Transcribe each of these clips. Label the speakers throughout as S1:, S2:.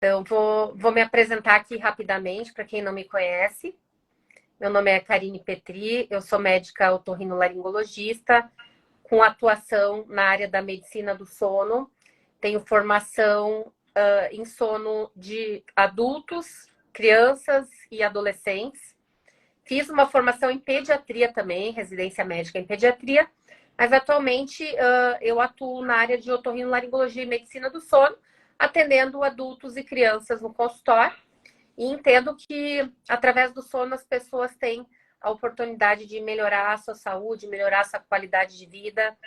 S1: Então, vou me apresentar aqui rapidamente para quem não me conhece. Meu nome é Karine Petri, eu sou médica otorrinolaringologista com atuação na área da medicina do sono. Tenho formação em sono de adultos, crianças e adolescentes. Fiz uma formação em pediatria também, residência médica em pediatria, mas atualmente eu atuo na área de otorrinolaringologia e medicina do sono, atendendo adultos e crianças no consultório, e entendo que através do sono as pessoas têm a oportunidade de melhorar a sua saúde, melhorar a sua qualidade de vida,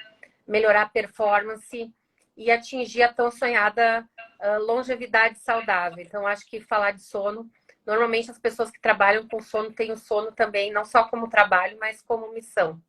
S1: melhorar a performance e atingir a tão sonhada longevidade saudável. Então, acho que falar de sono, normalmente as pessoas que trabalham com sono têm o sono também, não só como trabalho, mas como missão.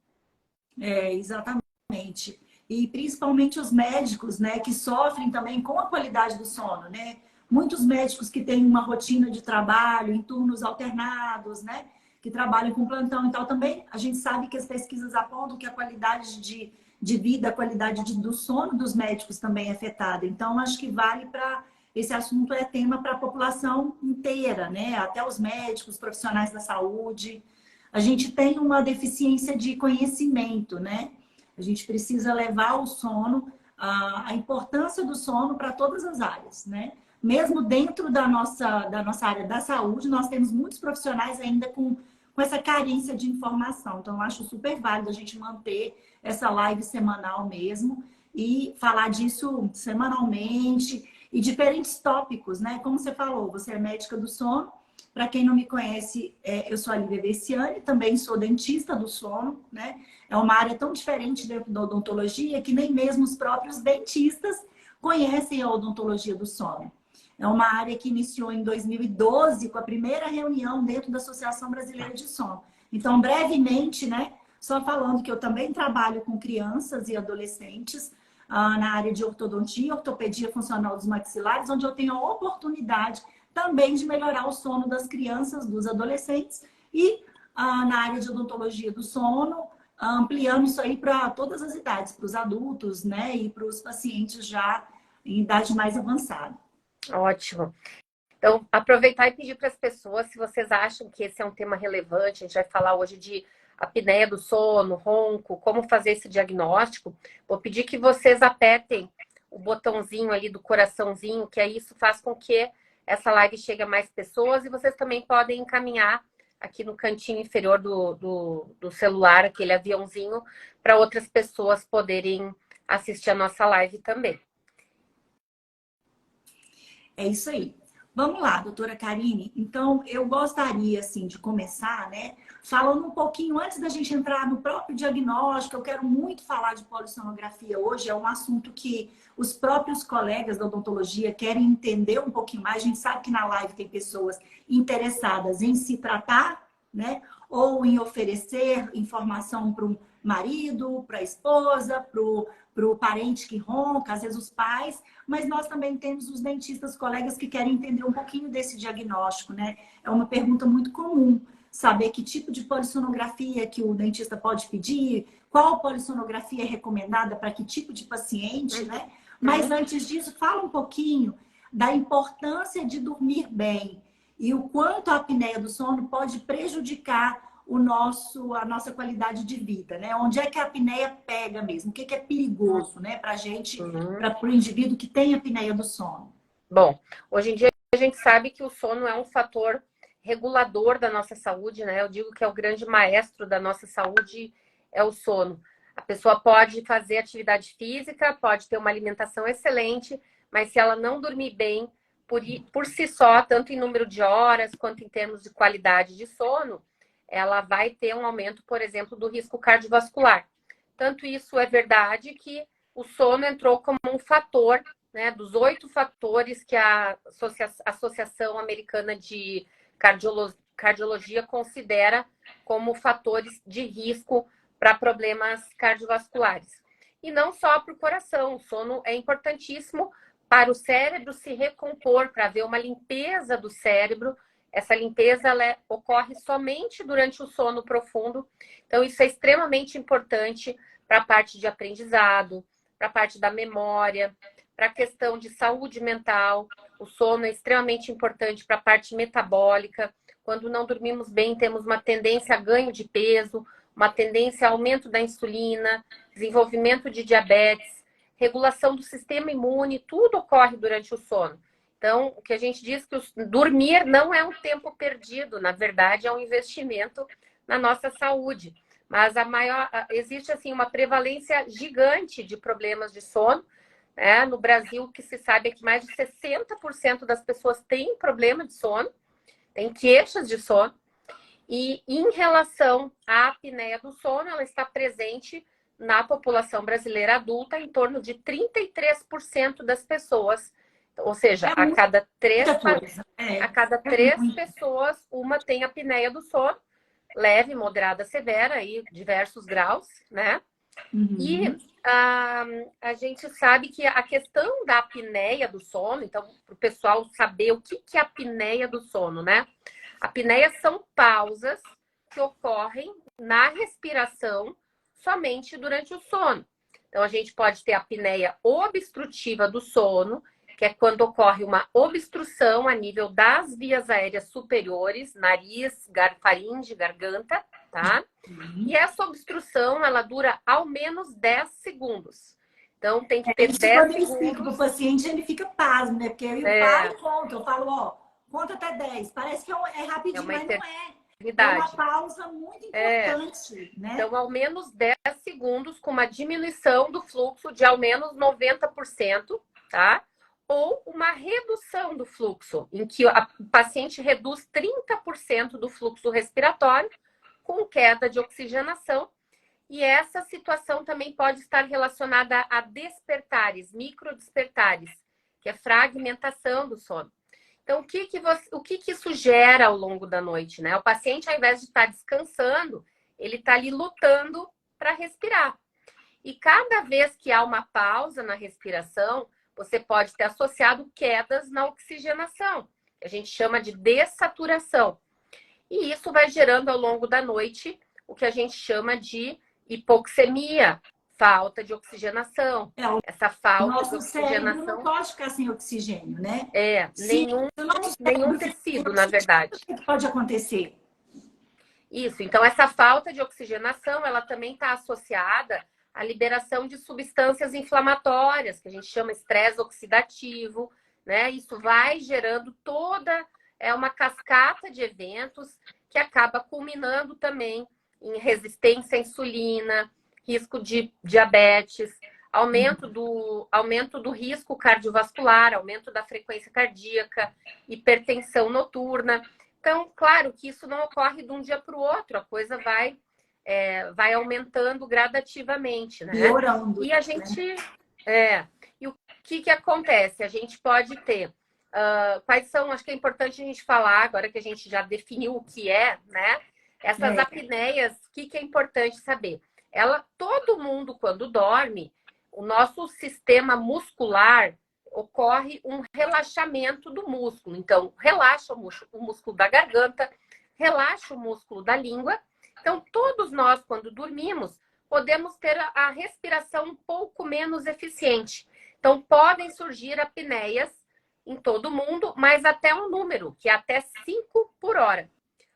S2: Exatamente. E principalmente os médicos, né, que sofrem também com a qualidade do sono, né? Muitos médicos que têm uma rotina de trabalho em turnos alternados, né, que trabalham com plantão. Então, também a gente sabe que as pesquisas apontam que a qualidade de vida, a qualidade do sono dos médicos também é afetada. Então, acho que vale para... Esse assunto é tema para a população inteira, né? Até os médicos, profissionais da saúde. A gente tem uma deficiência de conhecimento, né? A gente precisa levar o sono, a importância do sono para todas as áreas, né? Mesmo dentro da nossa área da saúde, nós temos muitos profissionais ainda com essa carência de informação. Então, eu acho super válido a gente manter essa live semanal mesmo e falar disso semanalmente e diferentes tópicos, né? Como você falou, você é médica do sono. Para quem não me conhece, eu sou a Lívia Vessiani, também sou dentista do sono, né? É uma área tão diferente dentro da odontologia que nem mesmo os próprios dentistas conhecem a odontologia do sono. É uma área que iniciou em 2012 com a primeira reunião dentro da Associação Brasileira de Sono. Então, brevemente, né? Só falando que eu também trabalho com crianças e adolescentes na área de ortodontia, ortopedia funcional dos maxilares, onde eu tenho a oportunidade também de melhorar o sono das crianças, dos adolescentes e na área de odontologia do sono, ampliando isso aí para todas as idades, para os adultos, né, e para os pacientes já em idade mais avançada.
S1: Ótimo. Então, aproveitar e pedir para as pessoas, se vocês acham que esse é um tema relevante, a gente vai falar hoje de apneia do sono, ronco, como fazer esse diagnóstico, vou pedir que vocês apertem o botãozinho ali do coraçãozinho, que aí isso faz com que essa live chegue a mais pessoas, e vocês também podem encaminhar aqui no cantinho inferior do celular, aquele aviãozinho, para outras pessoas poderem assistir a nossa live também.
S2: É isso aí. Vamos lá, doutora Karine. Então, eu gostaria, assim, de começar, né, falando um pouquinho, antes da gente entrar no próprio diagnóstico, eu quero muito falar de polissonografia hoje, é um assunto que os próprios colegas da odontologia querem entender um pouquinho mais. A gente sabe que na live tem pessoas interessadas em se tratar, né, ou em oferecer informação para um marido, para a esposa, para o parente que ronca, às vezes os pais, mas nós também temos os dentistas, colegas que querem entender um pouquinho desse diagnóstico, né? É uma pergunta muito comum, saber que tipo de polissonografia que o dentista pode pedir, qual polissonografia é recomendada para que tipo de paciente, né? Mas antes disso, fala um pouquinho da importância de dormir bem e o quanto a apneia do sono pode prejudicar a nossa qualidade de vida, né? Onde é que a apneia pega mesmo? O que é perigoso, né? Para a gente, para o indivíduo que tem apneia do sono.
S1: Bom, hoje em dia a gente sabe que o sono é um fator regulador da nossa saúde, né? Eu digo que é o grande maestro da nossa saúde, é o sono. A pessoa pode fazer atividade física, pode ter uma alimentação excelente, mas se ela não dormir bem, por si só, tanto em número de horas quanto em termos de qualidade de sono, ela vai ter um aumento, por exemplo, do risco cardiovascular. Tanto isso é verdade que o sono entrou como um fator, né, dos 8 fatores que a Associação Americana de Cardiologia considera como fatores de risco para problemas cardiovasculares. E não só para o coração, o sono é importantíssimo para o cérebro se recompor, para haver uma limpeza do cérebro. Essa limpeza ocorre somente durante o sono profundo. Então, isso é extremamente importante para a parte de aprendizado, para a parte da memória, para a questão de saúde mental, O sono é extremamente importante para a parte metabólica. Quando não dormimos bem, temos uma tendência a ganho de peso, uma tendência a aumento da insulina, desenvolvimento de diabetes, regulação do sistema imune, tudo ocorre durante o sono. Então, o que a gente diz que dormir não é um tempo perdido, na verdade, é um investimento na nossa saúde. Mas existe assim uma prevalência gigante de problemas de sono. No Brasil, o que se sabe é que mais de 60% das pessoas têm problema de sono, têm queixas de sono. E em relação à apneia do sono, ela está presente na população brasileira adulta em torno de 33% das pessoas. Ou seja, a cada três pessoas, uma tem apneia do sono, leve, moderada, severa, e diversos graus, né?
S2: Uhum.
S1: E a gente sabe que a questão da apneia do sono, então, para o pessoal saber o que é a apneia do sono, né? Apneia são pausas que ocorrem na respiração somente durante o sono. Então, a gente pode ter a apneia obstrutiva do sono, que é quando ocorre uma obstrução a nível das vias aéreas superiores, nariz, faringe, garganta, tá? E essa obstrução, ela dura ao menos 10 segundos. Então, tem que ter 10
S2: segundos. Quando eu
S1: segundos.
S2: explico pro paciente, ele fica pasmo, né? Porque eu paro e conto. Eu falo, ó, conta até 10. Parece que é rapidinho, mas não é. É uma pausa muito importante, né?
S1: Então, ao menos 10 segundos, com uma diminuição do fluxo de ao menos 90%, tá? Ou uma redução do fluxo, em que o paciente reduz 30% do fluxo respiratório, com queda de oxigenação. E essa situação também pode estar relacionada a despertares, microdespertares, que é fragmentação do sono. Então, o que isso gera ao longo da noite, né? O paciente, ao invés de estar descansando, ele está ali lutando para respirar. E cada vez que há uma pausa na respiração, você pode ter associado quedas na oxigenação, que a gente chama de dessaturação. E isso vai gerando ao longo da noite o que a gente chama de hipoxemia, falta de oxigenação. Essa falta de oxigenação
S2: não pode ficar sem oxigênio, né?
S1: Nenhum tecido, na verdade.
S2: O que pode acontecer?
S1: Isso, então essa falta de oxigenação, ela também está associada à liberação de substâncias inflamatórias, que a gente chama estresse oxidativo, né? Isso vai gerando uma cascata de eventos que acaba culminando também em resistência à insulina, risco de diabetes, aumento do risco cardiovascular, aumento da frequência cardíaca, hipertensão noturna. Então, claro que isso não ocorre de um dia para o outro, a coisa vai aumentando gradativamente, né?
S2: Piorando.
S1: E a gente... E o que acontece? A gente pode ter... quais são... Acho que é importante a gente falar, agora que a gente já definiu o que é, né? Essas apneias, o que é importante saber? Todo mundo, quando dorme, o nosso sistema muscular ocorre um relaxamento do músculo. Então, relaxa o músculo da garganta, relaxa o músculo da língua. Então, todos nós, quando dormimos, podemos ter a respiração um pouco menos eficiente. Então, podem surgir apneias em todo mundo, mas até um número, que é até 5 por hora.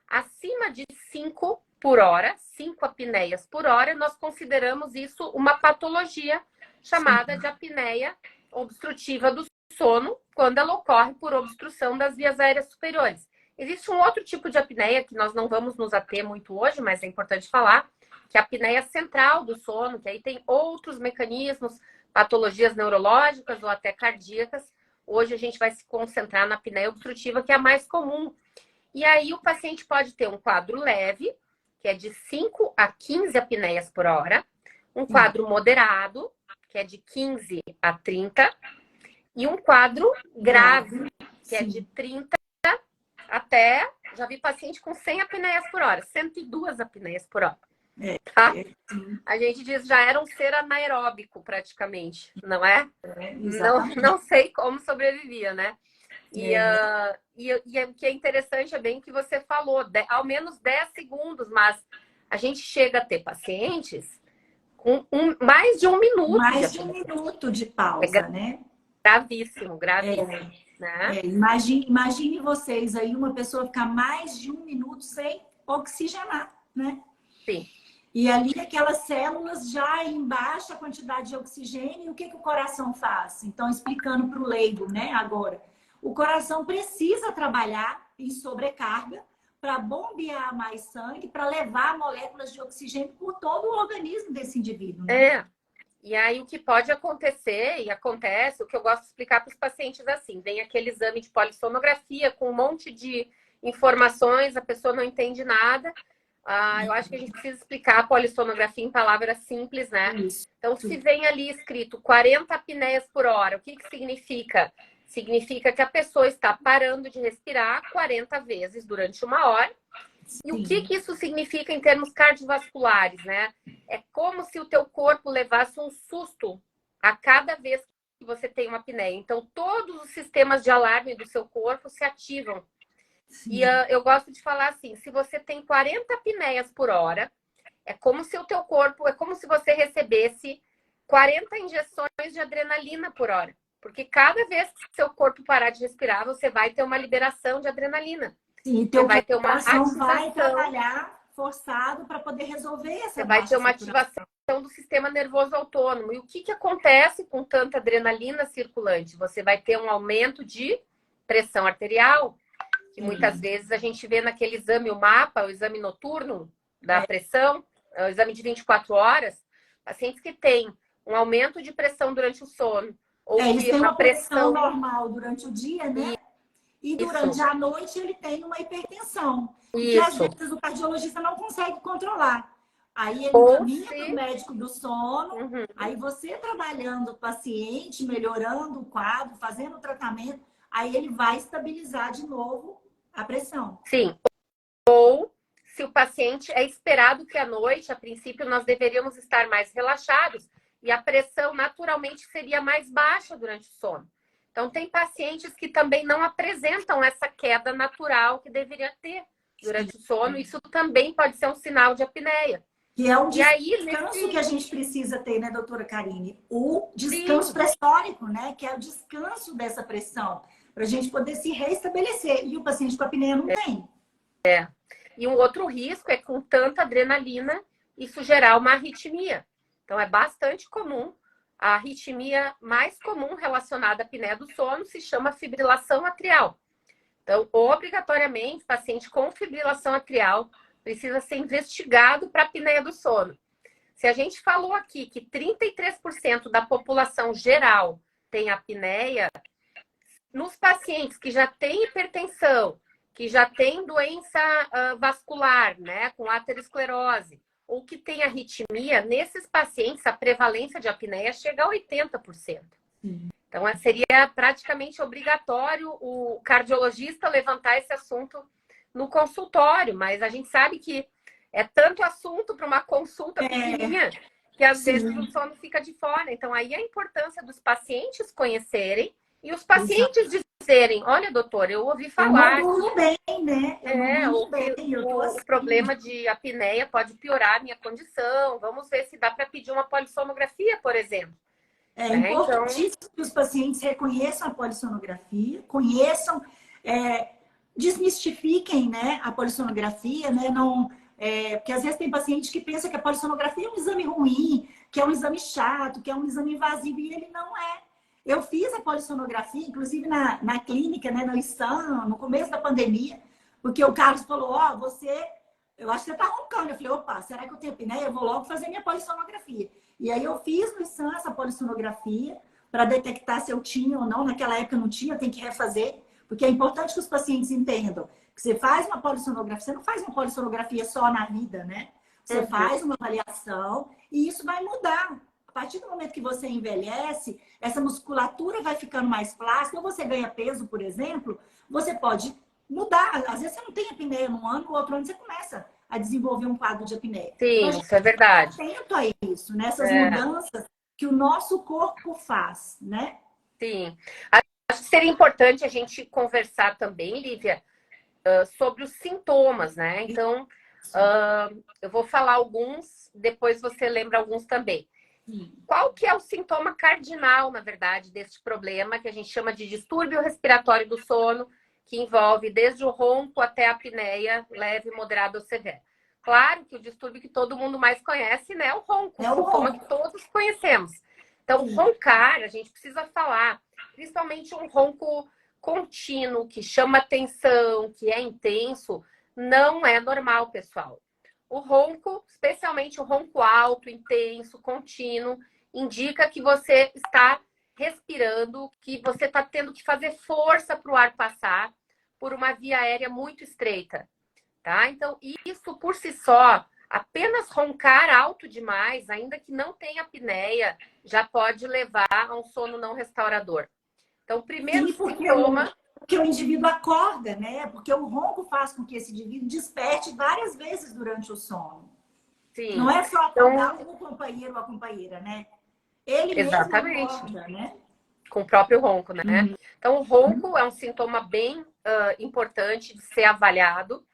S1: Acima de 5 por hora, 5 apneias por hora, nós consideramos isso uma patologia chamada de apneia obstrutiva do sono, quando ela ocorre por obstrução das vias aéreas superiores. Existe um outro tipo de apneia que nós não vamos nos ater muito hoje, mas é importante falar, que é a apneia central do sono, que aí tem outros mecanismos, patologias neurológicas ou até cardíacas. Hoje a gente vai se concentrar na apneia obstrutiva, que é a mais comum. E aí o paciente pode ter um quadro leve, que é de 5 a 15 apneias por hora, um quadro moderado, que é de 15 a 30, e um quadro grave, que é de 30 até... Já vi paciente com 100 apneias por hora, 102 apneias por hora. Tá? A gente diz já era um ser anaeróbico praticamente, não é? Não sei como sobrevivia, né? E o que é interessante é bem o que você falou, ao menos 10 segundos, mas a gente chega a ter pacientes com mais de um minuto.
S2: Mais de um minuto de pausa, né?
S1: Gravíssimo, gravíssimo. né?
S2: Imagine vocês aí, uma pessoa ficar mais de 1 minuto sem oxigenar, né?
S1: Sim.
S2: E ali aquelas células já em baixa quantidade de oxigênio, e o que o coração faz? Então, explicando para o leigo, né, agora. O coração precisa trabalhar em sobrecarga para bombear mais sangue, para levar moléculas de oxigênio por todo o organismo desse indivíduo, né?
S1: E aí o que pode acontecer, e acontece, o que eu gosto de explicar para os pacientes assim, vem aquele exame de polissonografia com um monte de informações, a pessoa não entende nada. Eu acho que a gente precisa explicar a polissonografia em palavras simples, né?
S2: Isso.
S1: Então, se vem ali escrito 40 apneias por hora, o que significa? Significa que a pessoa está parando de respirar 40 vezes durante 1 hora. E o que isso significa em termos cardiovasculares, né? É como se o teu corpo levasse um susto a cada vez que você tem uma apneia. Então, todos os sistemas de alarme do seu corpo se ativam. Sim. E eu gosto de falar assim, se você tem 40 apneias por hora, é como se o teu corpo, é como se você recebesse 40 injeções de adrenalina por hora. Porque cada vez que seu corpo parar de respirar, você vai ter uma liberação de adrenalina.
S2: Sim,
S1: você vai ter uma
S2: ativação,
S1: ativação.
S2: vai trabalhar forçado para poder resolver essa
S1: Você vai ter uma ativação do sistema nervoso autônomo. E o que acontece com tanta adrenalina circulante? Você vai ter um aumento de pressão arterial, que muitas vezes a gente vê naquele exame, o mapa, o exame noturno da pressão, o exame de 24 horas, pacientes que têm um aumento de pressão durante o sono. Ou
S2: eles têm uma pressão
S1: pressão
S2: normal durante o dia, né? E durante a noite ele tem uma hipertensão. Que às vezes o cardiologista não consegue controlar. Aí ele encaminha para o médico do sono. Aí você trabalhando o paciente, melhorando o quadro, fazendo o tratamento, aí ele vai estabilizar de novo a pressão.
S1: Sim. Ou se o paciente é esperado que à noite, a princípio, nós deveríamos estar mais relaxados e a pressão naturalmente seria mais baixa durante o sono. Então, tem pacientes que também não apresentam essa queda natural que deveria ter durante o sono. Isso também pode ser um sinal de apneia.
S2: Que é o descanso que a gente precisa ter, né, doutora Karine? O descanso pressórico, né? Que é o descanso dessa pressão, para a gente poder se restabelecer. E o paciente com apneia não tem.
S1: E um outro risco é com tanta adrenalina, isso gerar uma arritmia. Então, é bastante comum. A arritmia mais comum relacionada à apneia do sono se chama fibrilação atrial. Então, obrigatoriamente, paciente com fibrilação atrial precisa ser investigado para apneia do sono. Se a gente falou aqui que 33% da população geral tem apneia, nos pacientes que já têm hipertensão, que já têm doença vascular, né, com aterosclerose, ou que tem arritmia, nesses pacientes a prevalência de apneia chega a 80%. Então, seria praticamente obrigatório o cardiologista levantar esse assunto no consultório, mas a gente sabe que é tanto assunto para uma consulta pequenininha que às vezes o sono fica de fora. Então, aí a importância dos pacientes conhecerem e os pacientes dizerem, olha, doutor, eu ouvi falar...
S2: Eu não durmo bem, né?
S1: O problema de apneia pode piorar a minha condição. Vamos ver se dá para pedir uma polissonografia, por exemplo.
S2: É importantíssimo que os pacientes reconheçam a polissonografia, conheçam, desmistifiquem, né, a polissonografia, né? Porque às vezes tem paciente que pensa que a polissonografia é um exame ruim, que é um exame chato, que é um exame invasivo, e ele não é. Eu fiz a polissonografia, inclusive na clínica, né, no ISAM, no começo da pandemia, porque o Carlos falou, eu acho que você tá roncando. Eu falei, opa, será que eu tenho apneia? Eu vou logo fazer minha polissonografia. E aí eu fiz no ISAM essa polissonografia para detectar se eu tinha ou não. Naquela época não tinha, eu tenho que refazer, porque é importante que os pacientes entendam que você faz uma polissonografia, você não faz uma polissonografia só na vida, né? Você faz uma avaliação e isso vai mudar. A partir do momento que você envelhece, essa musculatura vai ficando mais plástica. Ou você ganha peso, por exemplo, você pode mudar. Às vezes você não tem apneia num ano, no outro ano você começa a desenvolver um quadro de apneia.
S1: Sim, então, isso é verdade.
S2: Atento a isso, nessas mudanças que o nosso corpo faz, né?
S1: Sim. Acho que seria importante a gente conversar também, Lívia, sobre os sintomas, né? Então, eu vou falar alguns, depois você lembra alguns também. Qual que é o sintoma cardinal, na verdade, deste problema que a gente chama de distúrbio respiratório do sono, que envolve desde o ronco até a apneia, leve, moderado ou severo? Claro que o distúrbio que todo mundo mais conhece, né, é o ronco, o sintoma que todos conhecemos. Então, roncar, a gente precisa falar, principalmente um ronco contínuo, que chama atenção, que é intenso, não é normal, pessoal. O ronco, especialmente o ronco alto, intenso, contínuo, indica que você está respirando, que você está tendo que fazer força para o ar passar por uma via aérea muito estreita, tá? Então, isso por si só, apenas roncar alto demais, ainda que não tenha apneia, já pode levar a um sono não restaurador. Então, o primeiro sintoma...
S2: Porque o indivíduo acorda, né? Porque o ronco faz com que esse indivíduo desperte várias vezes durante o sono.
S1: Sim.
S2: Não é só acordar o companheiro ou a companheira, né? Ele
S1: exatamente.
S2: mesmo acorda, né?
S1: Com o próprio ronco, né? Então, o ronco é um sintoma bem importante de ser avaliado.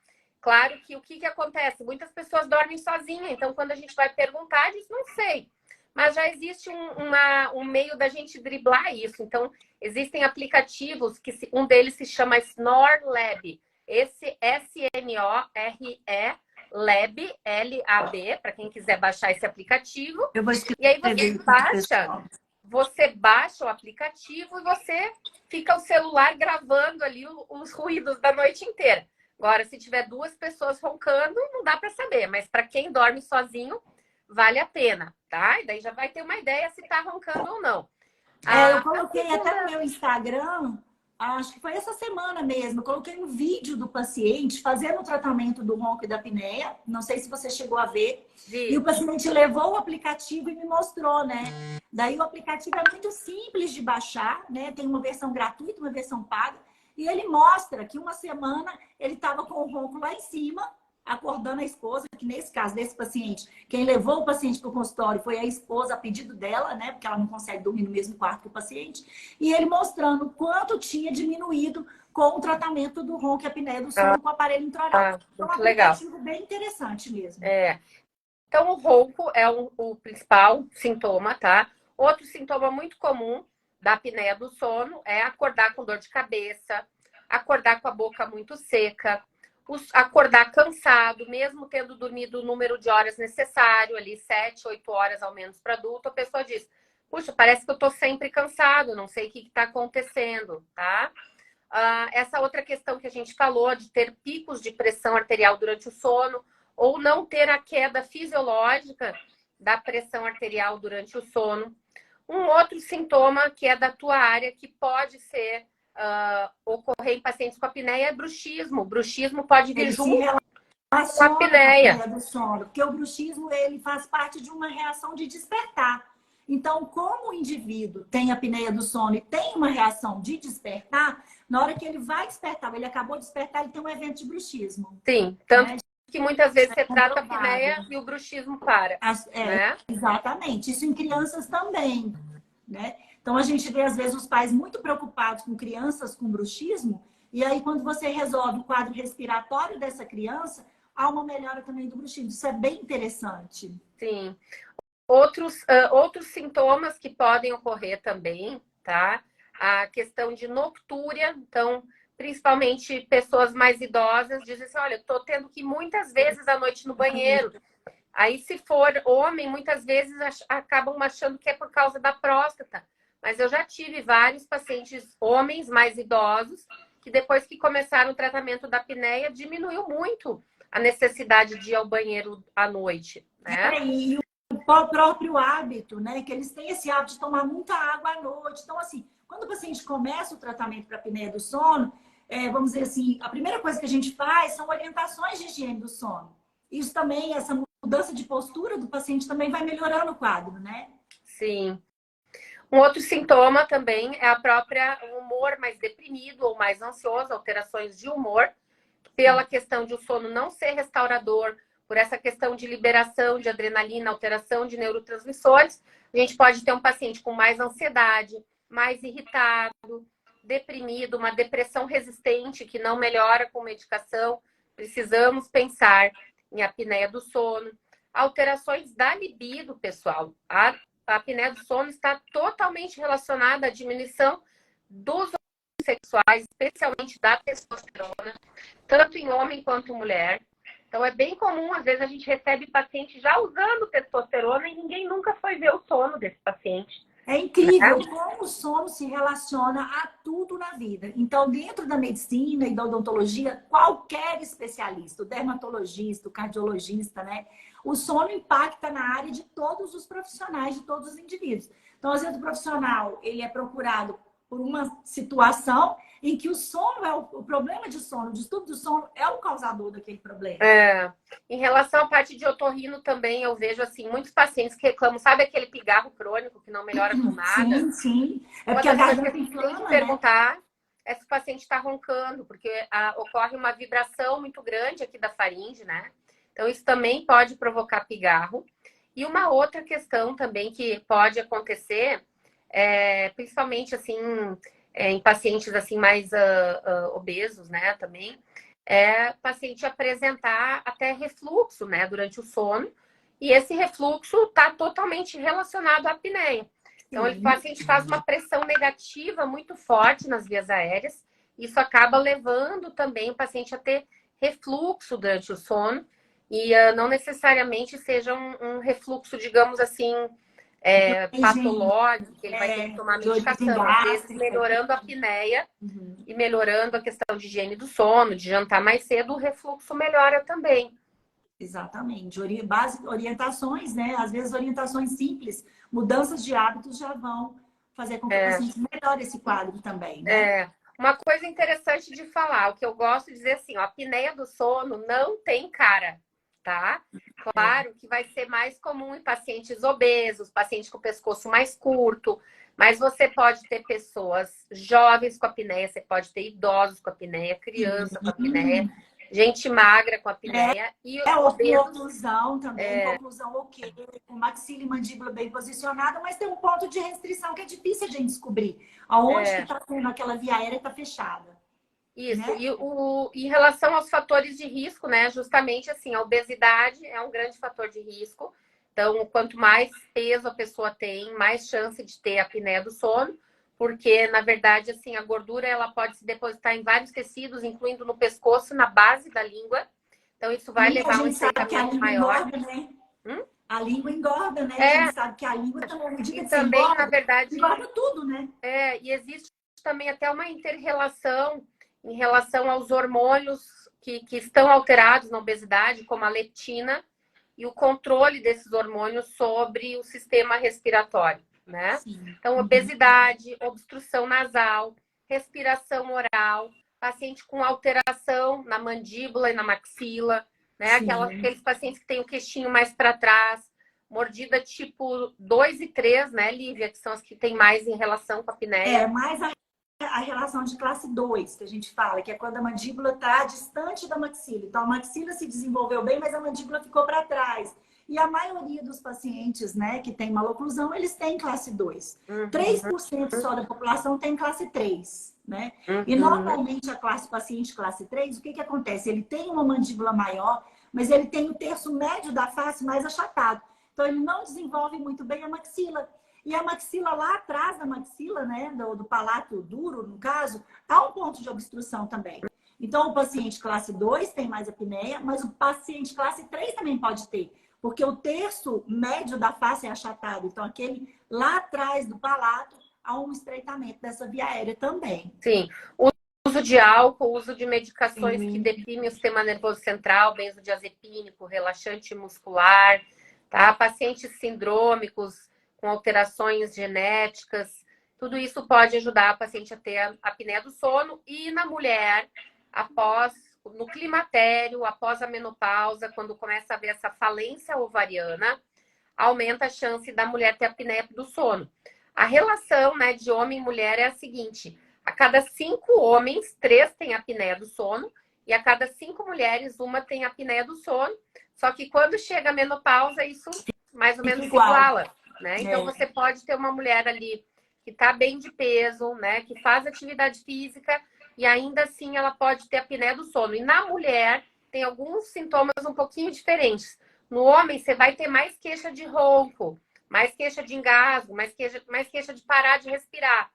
S1: Claro que o que acontece? Muitas pessoas dormem sozinhas, então quando a gente vai perguntar, diz, não sei. Mas já existe um meio da gente driblar isso. Então, existem aplicativos, que um deles se chama Snore Lab. Esse S-N-O-R-E Lab, L-A-B, para quem quiser baixar esse aplicativo.
S2: Eu vou
S1: e aí você baixa o aplicativo e você fica o celular gravando ali os ruídos da noite inteira. Agora, se tiver duas pessoas roncando, não dá para saber. Mas para quem dorme sozinho, vale a pena, tá? E daí já vai ter uma ideia se tá roncando ou não.
S2: Eu coloquei até no meu Instagram, acho que foi essa semana mesmo, eu coloquei um vídeo do paciente fazendo o tratamento do ronco e da apneia. Não sei se você chegou a ver. E o paciente levou o aplicativo e me mostrou, né? Daí o aplicativo é muito simples de baixar, né? Tem uma versão gratuita, uma versão paga. E ele mostra que uma semana ele estava com o ronco lá em cima, acordando a esposa, que nesse caso, desse paciente, quem levou o paciente para o consultório foi a esposa, a pedido dela, né? Porque ela não consegue dormir no mesmo quarto que o paciente. E ele mostrando o quanto tinha diminuído com o tratamento do ronco e apneia do sono com o aparelho intraoral. Então, um aplicativo bem interessante mesmo.
S1: Então, o ronco é o principal sintoma, tá? Outro sintoma muito comum da apneia do sono é acordar com dor de cabeça, acordar com a boca muito seca, acordar cansado, mesmo tendo dormido o número de horas necessário, ali 7, 8 horas ao menos para adulto, a pessoa diz, puxa, parece que eu tô sempre cansado, não sei o que está acontecendo, tá? Essa outra questão que a gente falou, de ter picos de pressão arterial durante o sono, ou não ter a queda fisiológica da pressão arterial durante o sono. Um outro sintoma que é da tua área, que pode ser ocorrer em pacientes com apneia, é bruxismo. O bruxismo pode vir junto com a apneia
S2: do sono, porque o bruxismo ele faz parte de uma reação de despertar. Então, como o indivíduo tem apneia do sono e tem uma reação de despertar, na hora que ele vai despertar, ele acabou de despertar, ele tem um evento de bruxismo.
S1: Sim, tanto que muitas vezes você trata a apneia e o bruxismo para. Né?
S2: Exatamente. Isso em crianças também, né? Então, a gente vê, às vezes, os pais muito preocupados com crianças com bruxismo, e aí, quando você resolve o quadro respiratório dessa criança, há uma melhora também do bruxismo. Isso é bem interessante.
S1: Sim. Outros sintomas que podem ocorrer também, tá? A questão de noctúria, então, principalmente pessoas mais idosas dizem assim, olha, eu tô tendo que ir muitas vezes à noite no banheiro. Aí, se for homem, muitas vezes acabam achando que é por causa da próstata. Mas eu já tive vários pacientes, homens mais idosos, que depois que começaram o tratamento da apneia, diminuiu muito a necessidade de ir ao banheiro à noite, né?
S2: E o próprio hábito, né? Que eles têm esse hábito de tomar muita água à noite. Então, assim, quando o paciente começa o tratamento para apneia do sono, vamos dizer assim, a primeira coisa que a gente faz são orientações de higiene do sono. Isso também, essa mudança de postura do paciente também vai melhorando o quadro, né?
S1: Sim. Um outro sintoma também é o humor mais deprimido ou mais ansioso, alterações de humor, pela questão de o sono não ser restaurador, por essa questão de liberação de adrenalina, alteração de neurotransmissores. A gente pode ter um paciente com mais ansiedade, mais irritado, deprimido, uma depressão resistente que não melhora com medicação. Precisamos pensar em apneia do sono. Alterações da libido, pessoal. a apneia do sono está totalmente relacionada à diminuição dos hormônios sexuais, especialmente da testosterona, tanto em homem quanto mulher. Então, é bem comum, às vezes, a gente recebe paciente já usando testosterona e ninguém nunca foi ver o sono desse paciente.
S2: É incrível como o sono se relaciona a tudo na vida. Então, dentro da medicina e da odontologia, qualquer especialista, o dermatologista, o cardiologista, né? O sono impacta na área de todos os profissionais, de todos os indivíduos. Então, às vezes, o profissional, ele é procurado por uma situação em que o sono é o problema de sono, o distúrbio do sono é o causador daquele problema.
S1: Em relação à parte de otorrino também, eu vejo assim, muitos pacientes que reclamam, sabe aquele pigarro crônico que não melhora com nada?
S2: Sim, sim. É
S1: Uma
S2: porque a
S1: das coisas que a
S2: garganta
S1: gente tem que
S2: inflama, né?
S1: perguntar é se o paciente está roncando, porque ocorre uma vibração muito grande aqui da faringe, né? Então, isso também pode provocar pigarro. E uma outra questão também que pode acontecer, principalmente assim, em pacientes assim mais obesos, né, também, é o paciente apresentar até refluxo, né, durante o sono. E esse refluxo está totalmente relacionado à apneia. Então, o paciente faz uma pressão negativa muito forte nas vias aéreas. Isso acaba levando também o paciente a ter refluxo durante o sono. E não necessariamente seja um refluxo, digamos assim, patológico, que ele vai ter que tomar
S2: de origem
S1: medicação. Às vezes,
S2: gástrica.
S1: melhorando a apneia e melhorando a questão de higiene do sono, de jantar mais cedo, o refluxo melhora também.
S2: Exatamente. Orientações, né? Às vezes orientações simples, mudanças de hábitos já vão fazer com que o paciente melhore esse quadro também, né?
S1: Uma coisa interessante de falar, o que eu gosto de dizer assim, ó, a apneia do sono não tem cara, tá? Claro que vai ser mais comum em pacientes obesos, pacientes com pescoço mais curto, mas você pode ter pessoas jovens com apneia, você pode ter idosos com apneia, criança com apneia, gente magra com apneia e obesos.
S2: Oclusão também, oclusão ok, com maxila e mandíbula bem posicionada, mas tem um ponto de restrição que é difícil a gente descobrir. Aonde que está tendo aquela via aérea está fechada.
S1: Isso,
S2: né?
S1: E em relação aos fatores de risco, né? Justamente assim, a obesidade é um grande fator de risco. Então, quanto mais peso a pessoa tem, mais chance de ter a apneia do sono, porque, na verdade, assim, a gordura ela pode se depositar em vários tecidos, incluindo no pescoço, na base da língua. Então, isso vai levar a um estreitamento maior.
S2: Engorda, né? A língua engorda, né? A gente sabe que a língua também, à medida que
S1: também,
S2: engorda,
S1: na verdade,
S2: engorda tudo, né?
S1: E existe também até uma inter-relação em relação aos hormônios que estão alterados na obesidade, como a leptina, e o controle desses hormônios sobre o sistema respiratório, né? Sim. Então, obesidade, obstrução nasal, respiração oral, paciente com alteração na mandíbula e na maxila, né? Aqueles pacientes que têm o queixinho mais para trás, mordida tipo 2 e 3, né, Lívia? Que são as que têm mais em relação com a apneia.
S2: Mais a relação de classe 2, que a gente fala, que é quando a mandíbula está distante da maxila. Então, a maxila se desenvolveu bem, mas a mandíbula ficou para trás. E a maioria dos pacientes, né, que tem maloclusão, eles têm classe 2. 3% só da população tem classe 3, né? E normalmente paciente classe 3, o que acontece? Ele tem uma mandíbula maior, mas ele tem o terço médio da face mais achatado. Então, ele não desenvolve muito bem a maxila. E a maxila lá atrás da maxila, né, do palato duro, no caso, há um ponto de obstrução também. Então, o paciente classe 2 tem mais apneia, mas o paciente classe 3 também pode ter, porque o terço médio da face é achatado. Então, aquele lá atrás do palato, há um estreitamento dessa via aérea também.
S1: Sim. O uso de álcool, uso de medicações que deprimem o sistema nervoso central, benzodiazepínico, relaxante muscular, tá? Pacientes sindrômicos, com alterações genéticas, tudo isso pode ajudar a paciente a ter a apneia do sono. E na mulher, no climatério, após a menopausa, quando começa a haver essa falência ovariana, aumenta a chance da mulher ter apneia do sono. A relação, né, de homem e mulher é a seguinte: a cada 5 homens, 3 têm apneia do sono, e a cada 5 mulheres, 1 tem apneia do sono. Só que quando chega a menopausa, isso mais ou menos se iguala. Né? Então, você pode ter uma mulher ali que está bem de peso, né? Que faz atividade física e ainda assim ela pode ter a apneia do sono. E na mulher tem alguns sintomas um pouquinho diferentes. No homem, você vai ter mais queixa de ronco, mais queixa de engasgo, mais queixa de parar de respirar.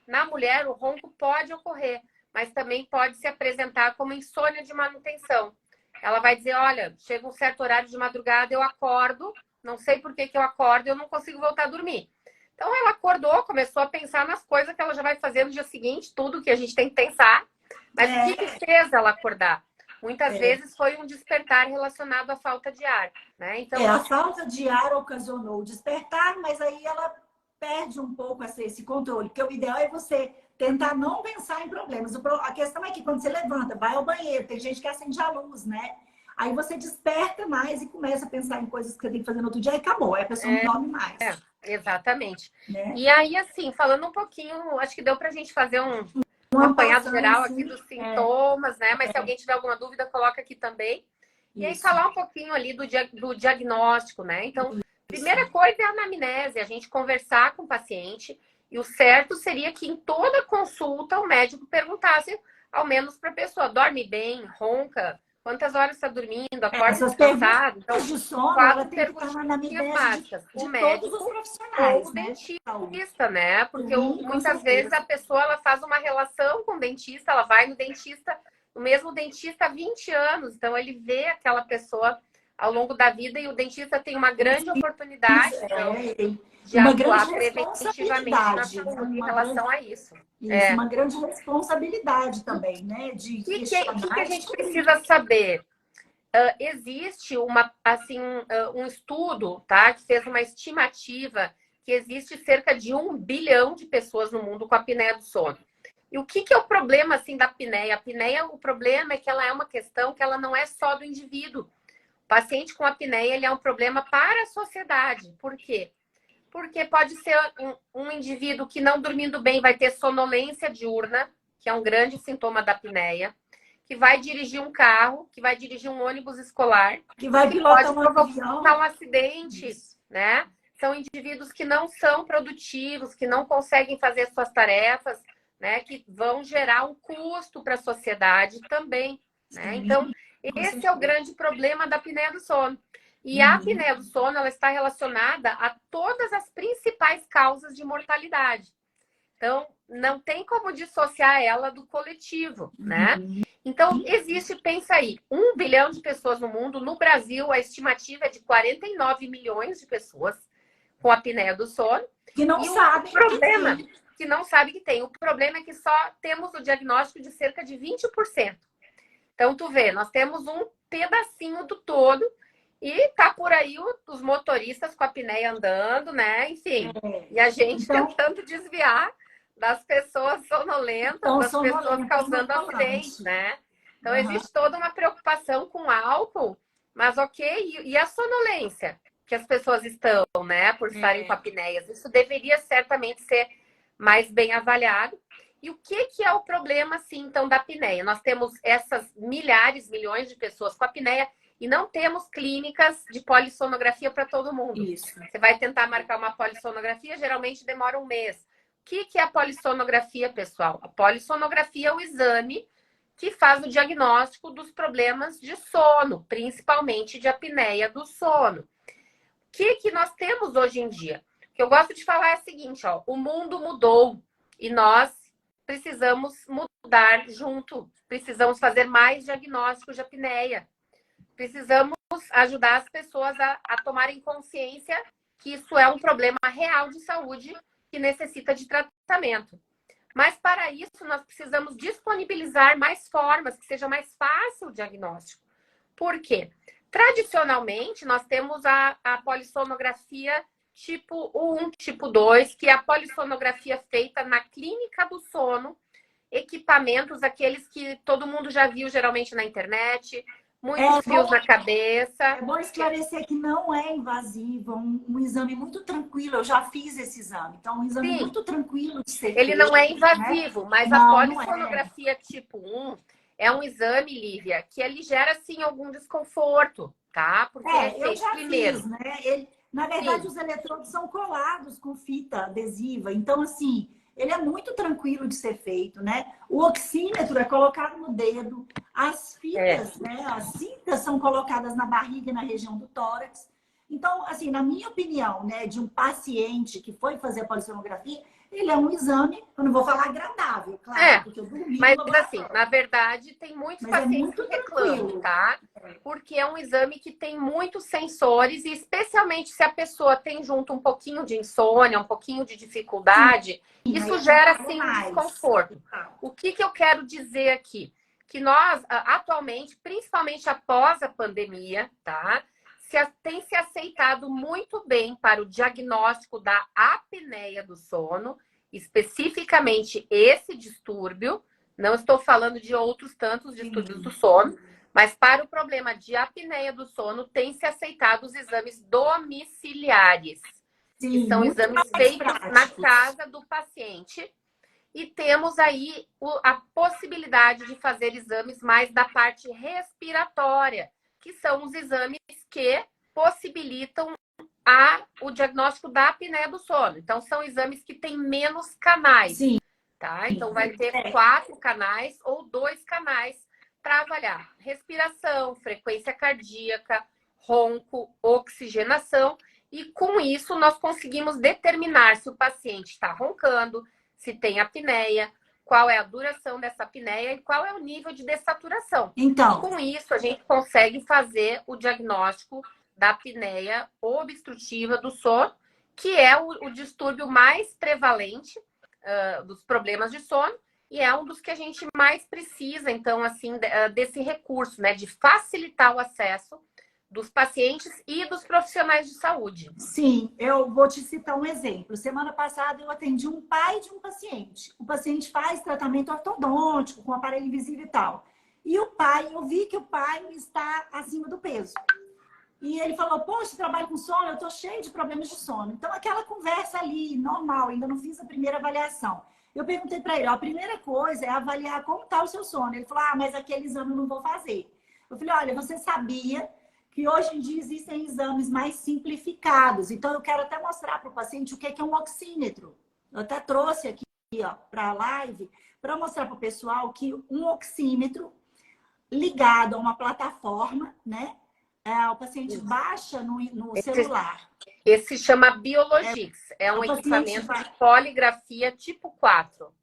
S1: Na mulher, o ronco pode ocorrer, mas também pode se apresentar como insônia de manutenção. Ela vai dizer, olha, chega um certo horário de madrugada, eu acordo, não sei por que eu acordo, eu não consigo voltar a dormir. Então, ela acordou, começou a pensar nas coisas que ela já vai fazer no dia seguinte, tudo que a gente tem que pensar. Mas o que fez ela acordar? Muitas vezes foi um despertar relacionado à falta de ar, né? Então,
S2: a falta de ar ocasionou o despertar, mas aí ela perde um pouco esse controle, porque o ideal é você tentar não pensar em problemas. A questão é que quando você levanta, vai ao banheiro, tem gente que acende a luz, né? Aí você desperta mais e começa a pensar em coisas que você tem que fazer no outro dia e acabou. Aí a pessoa não dorme mais.
S1: Exatamente.
S2: Né?
S1: E aí, assim, falando um pouquinho, acho que deu pra gente fazer um apanhado geral aqui dos sintomas, né? Mas se alguém tiver alguma dúvida, coloca aqui também. E aí falar um pouquinho ali do diagnóstico, né? Então, primeira coisa é a anamnese, a gente conversar com o paciente. E o certo seria que em toda consulta o médico perguntasse, ao menos para a pessoa, dorme bem, ronca, quantas horas está dormindo, acorda descansado. Então,
S2: de sono,
S1: quatro perguntinhas básicas. O médico ou o dentista, né? Porque muitas vezes a pessoa ela faz uma relação com o dentista, ela vai no dentista, o mesmo dentista há 20 anos. Então, ele vê aquela pessoa ao longo da vida e o dentista tem uma grande oportunidade de atuar preventivamente na saúde em relação a isso.
S2: Uma grande responsabilidade também, né?
S1: O que a gente precisa saber? Existe um estudo, tá, que fez uma estimativa que existe cerca de 1 bilhão de pessoas no mundo com apneia do sono. E o que é o problema assim, da apneia? A apneia, o problema é que ela é uma questão que ela não é só do indivíduo. O paciente com apneia ele é um problema para a sociedade. Por quê? Porque pode ser um indivíduo que não dormindo bem vai ter sonolência diurna, que é um grande sintoma da apneia, que vai dirigir um carro, que vai dirigir um ônibus escolar,
S2: que vai pilotar
S1: pode provocar um acidente, né? São indivíduos que não são produtivos, que não conseguem fazer suas tarefas, né? Que vão gerar um custo para a sociedade também, né? Então, esse é o grande problema da apneia do sono. E a apneia do sono, ela está relacionada a todas as principais causas de mortalidade. Então, não tem como dissociar ela do coletivo, né? Então, existe, pensa aí, 1 bilhão de pessoas no mundo. No Brasil, a estimativa é de 49 milhões de pessoas com apneia do sono.
S2: Que não sabem
S1: que não sabe que tem. O problema é que só temos o diagnóstico de cerca de 20%. Então, tu vê, nós temos um pedacinho do todo e tá por aí os motoristas com a apneia andando, né? Enfim, e a gente tentando desviar das pessoas sonolentas, das pessoas causando acidente, né? Então, existe toda uma preocupação com álcool, mas ok, e a sonolência que as pessoas estão, né, por estarem com apneias? Isso deveria certamente ser mais bem avaliado. E o que é o problema, assim, então, da apneia? Nós temos essas milhões de pessoas com apneia e não temos clínicas de polissonografia para todo mundo.
S2: Isso.
S1: Você vai tentar marcar uma polissonografia, geralmente demora um mês. O que é a polissonografia, pessoal? A polissonografia é o exame que faz o diagnóstico dos problemas de sono, principalmente de apneia do sono. O que nós temos hoje em dia? O que eu gosto de falar é o seguinte, ó, o mundo mudou e nós precisamos mudar junto, precisamos fazer mais diagnósticos de apneia, precisamos ajudar as pessoas a tomarem consciência que isso é um problema real de saúde que necessita de tratamento. Mas para isso nós precisamos disponibilizar mais formas, que seja mais fácil o diagnóstico. Por quê? Tradicionalmente nós temos a polissonografia tipo 1, tipo 2, que é a polissonografia feita na clínica do sono, equipamentos, aqueles que todo mundo já viu geralmente na internet, muitos fios na cabeça.
S2: É bom esclarecer que não é invasivo, um exame muito tranquilo. Eu já fiz esse exame, então um exame muito tranquilo de ser feito.
S1: Ele não é invasivo, né? Mas a polissonografia tipo 1 é um exame, Lívia, que ele gera, sim, algum desconforto, tá? Porque
S2: eu já fiz, né? Na verdade, os eletrodos são colados com fita adesiva. Então, assim, ele é muito tranquilo de ser feito, né? O oxímetro é colocado no dedo. As fitas, né? As cintas são colocadas na barriga e na região do tórax. Então, assim, na minha opinião, né, de um paciente que foi fazer a polissonografia, ele é um exame, eu não vou falar agradável, claro, porque eu dormi no
S1: Mas assim,
S2: laboratório.
S1: na verdade, tem muitos
S2: Mas é
S1: pacientes
S2: muito
S1: que reclamam,
S2: tranquilo.
S1: tá? Porque é um exame que tem muitos sensores, e especialmente se a pessoa tem junto um pouquinho de insônia, um pouquinho de dificuldade,
S2: Sim, aí
S1: isso gera,
S2: atrapalha
S1: assim, um
S2: mais.
S1: desconforto. O que eu quero dizer aqui? Que nós, atualmente, principalmente após a pandemia, tá? Tem se aceitado muito bem para o diagnóstico da apneia do sono, especificamente esse distúrbio. Não estou falando de outros tantos distúrbios do sono, mas para o problema de apneia do sono, tem se aceitado os exames domiciliares, que
S2: Sim,
S1: são
S2: muito
S1: exames
S2: mais
S1: feitos na
S2: práticos.
S1: casa do paciente. E temos aí a possibilidade de fazer exames mais da parte respiratória, que são os exames que possibilitam o diagnóstico da apneia do sono. Então, são exames que têm menos canais,
S2: Sim,
S1: tá? Então, vai ter
S2: é,
S1: 4 canais ou 2 canais para avaliar respiração, frequência cardíaca, ronco, oxigenação. E com isso, nós conseguimos determinar se o paciente está roncando, se tem apneia, qual é a duração dessa apneia e qual é o nível de dessaturação. E
S2: então,
S1: com isso, a gente consegue fazer o diagnóstico da apneia obstrutiva do sono, que é o distúrbio mais prevalente dos problemas de sono, e é um dos que a gente mais precisa, então, assim, desse recurso, né, de facilitar o acesso dos pacientes e dos profissionais de saúde.
S2: sim, eu vou te citar um exemplo. Semana passada eu atendi um pai de um paciente. O paciente faz tratamento ortodôntico com aparelho invisível e tal. E o pai, eu vi que o pai está acima do peso. E ele falou, poxa, trabalho com sono, eu tô cheio de problemas de sono. Então, aquela conversa ali, normal, ainda não fiz a primeira avaliação. Eu perguntei para ele, ó, a primeira coisa é avaliar como está o seu sono. Ele falou, mas aquele exame eu não vou fazer. Eu falei, olha, você sabia que hoje em dia existem exames mais simplificados. Então, eu quero até mostrar para o paciente o que é um oxímetro. Eu até trouxe aqui para a live para mostrar para o pessoal que um oxímetro ligado a uma plataforma, né? O paciente baixa no celular.
S1: Esse chama Biologix. É um
S2: O paciente
S1: equipamento
S2: vai,
S1: de poligrafia tipo 4.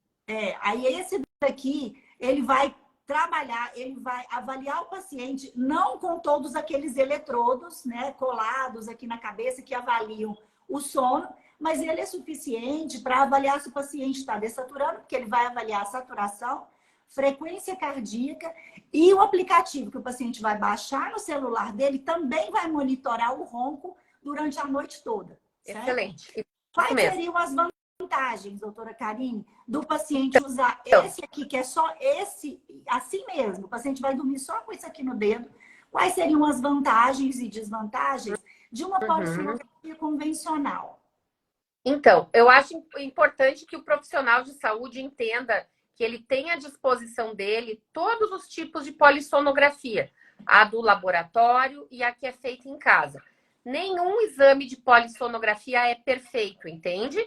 S2: aí esse daqui, ele vai trabalhar, ele vai avaliar o paciente, não com todos aqueles eletrodos, né, colados aqui na cabeça que avaliam o sono, mas ele é suficiente para avaliar se o paciente está dessaturando, porque ele vai avaliar a saturação, frequência cardíaca, e o aplicativo que o paciente vai baixar no celular dele também vai monitorar o ronco durante a noite toda. Certo?
S1: Excelente. Isso
S2: Quais
S1: mesmo.
S2: seriam as vantagens, doutora Karine, do paciente usar
S1: Então,
S2: esse aqui, que é só esse, assim mesmo? O paciente vai dormir só com isso aqui no dedo. Quais seriam as vantagens e desvantagens de uma polissonografia convencional?
S1: Então, eu acho importante que o profissional de saúde entenda que ele tem à disposição dele todos os tipos de polissonografia, a do laboratório e a que é feita em casa. Nenhum exame de polissonografia é perfeito, entende?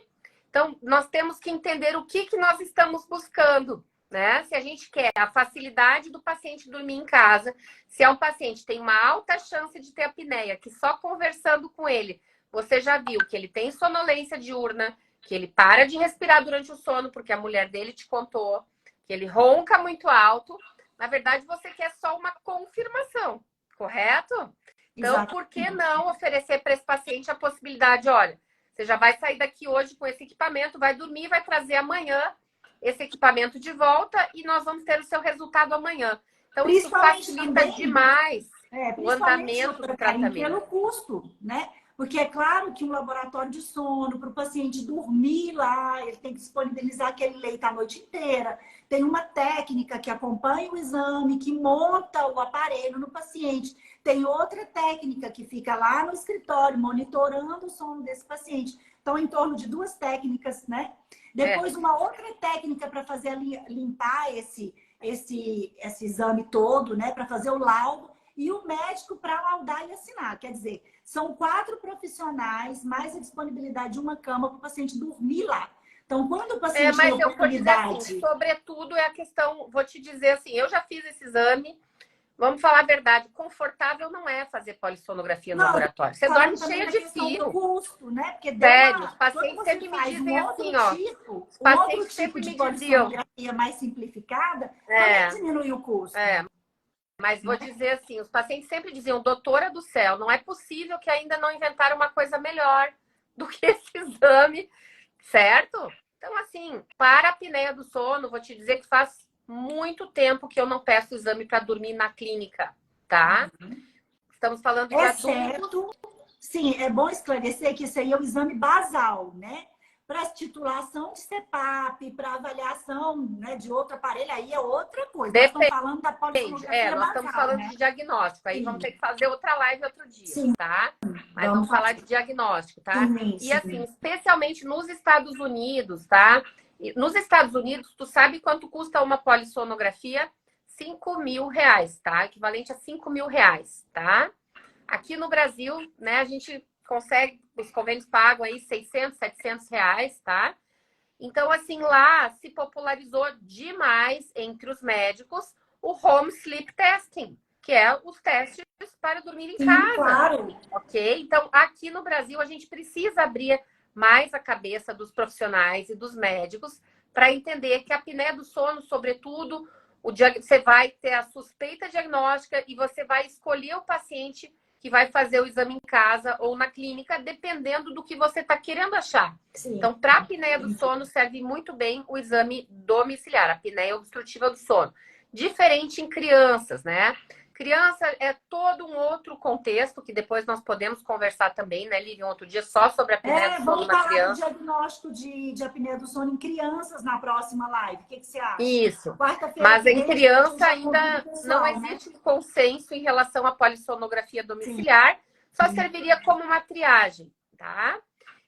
S1: Então, nós temos que entender o que nós estamos buscando, né? Se a gente quer a facilidade do paciente dormir em casa, se é um paciente que tem uma alta chance de ter apneia, que só conversando com ele você já viu que ele tem sonolência diurna, que ele para de respirar durante o sono, porque a mulher dele te contou, que ele ronca muito alto. Na verdade, você quer só uma confirmação, correto? Então, por que não oferecer para esse paciente a possibilidade, olha, você já vai sair daqui hoje com esse equipamento, vai dormir, vai trazer amanhã esse equipamento de volta e nós vamos ter o seu resultado amanhã. Então, isso facilita também, demais o andamento do tratamento.
S2: Pelo custo, né? Porque é claro que um laboratório de sono, para o paciente dormir lá, ele tem que disponibilizar aquele leito a noite inteira. Tem uma técnica que acompanha o exame, que monta o aparelho no paciente. Tem outra técnica que fica lá no escritório, monitorando o sono desse paciente. Então, em torno de 2 técnicas, né? Depois, uma outra técnica para fazer limpar esse exame todo, né? Para fazer o laudo. E o médico para laudar e assinar. Quer dizer, são 4 profissionais, mais a disponibilidade de uma cama para o paciente dormir lá. Então, quando o paciente tem oportunidade...
S1: Assim, sobretudo é a questão, vou te dizer assim, eu já fiz esse exame, Vamos falar a verdade, confortável não é fazer polissonografia no laboratório. Você dorme cheio de fio.
S2: Custo, né? Porque
S1: sério, os
S2: quando
S1: pacientes
S2: você
S1: sempre me
S2: faz
S1: dizem assim, ó. Os
S2: um outro
S1: pacientes
S2: tipo
S1: sempre
S2: de
S1: me diziam.
S2: polissonografia mais simplificada, também diminui o custo.
S1: Mas vou dizer assim, os pacientes sempre diziam, doutora do céu, não é possível que ainda não inventaram uma coisa melhor do que esse exame, certo? Então, assim, para a apneia do sono, vou te dizer que faz muito tempo que eu não peço exame para dormir na clínica, tá? Estamos falando de adultos.
S2: Sim, é bom esclarecer que isso aí é um exame basal, né? Para titulação de CPAP, para avaliação, né, de outro aparelho, aí é outra coisa.
S1: Depende.
S2: Nós estamos falando da polissonografia
S1: nós
S2: basal,
S1: estamos falando,
S2: né?
S1: de diagnóstico. Aí vamos ter que fazer outra live outro dia,
S2: Sim.
S1: tá? Mas vamos falar de diagnóstico, tá? E assim, especialmente nos Estados Unidos, tá? Nos Estados Unidos, tu sabe quanto custa uma polissonografia? R$5.000, tá? Equivalente a R$5.000, tá? Aqui no Brasil, né, a gente consegue, os convênios pagam aí R$600, R$700, tá? Então, assim, lá se popularizou demais entre os médicos o home sleep testing, que é os testes para dormir em casa.
S2: Claro.
S1: Ok? Então, aqui no Brasil, a gente precisa abrir mais a cabeça dos profissionais e dos médicos para entender que a apneia do sono, sobretudo, você vai ter a suspeita diagnóstica e você vai escolher o paciente que vai fazer o exame em casa ou na clínica, dependendo do que você está querendo achar. Sim. Então, para a apneia do sono, serve muito bem o exame domiciliar, a apneia obstrutiva do sono. Diferente em crianças, né? Criança é todo um outro contexto, que depois nós podemos conversar também, né, Lívia, um outro dia só sobre a apneia do sono na criança. Vamos falar
S2: do diagnóstico de apneia do sono em crianças na próxima live. O que você acha?
S1: Isso. Mas em criança ainda não existe consenso em relação à polissonografia domiciliar. Sim. Só serviria como uma triagem, tá?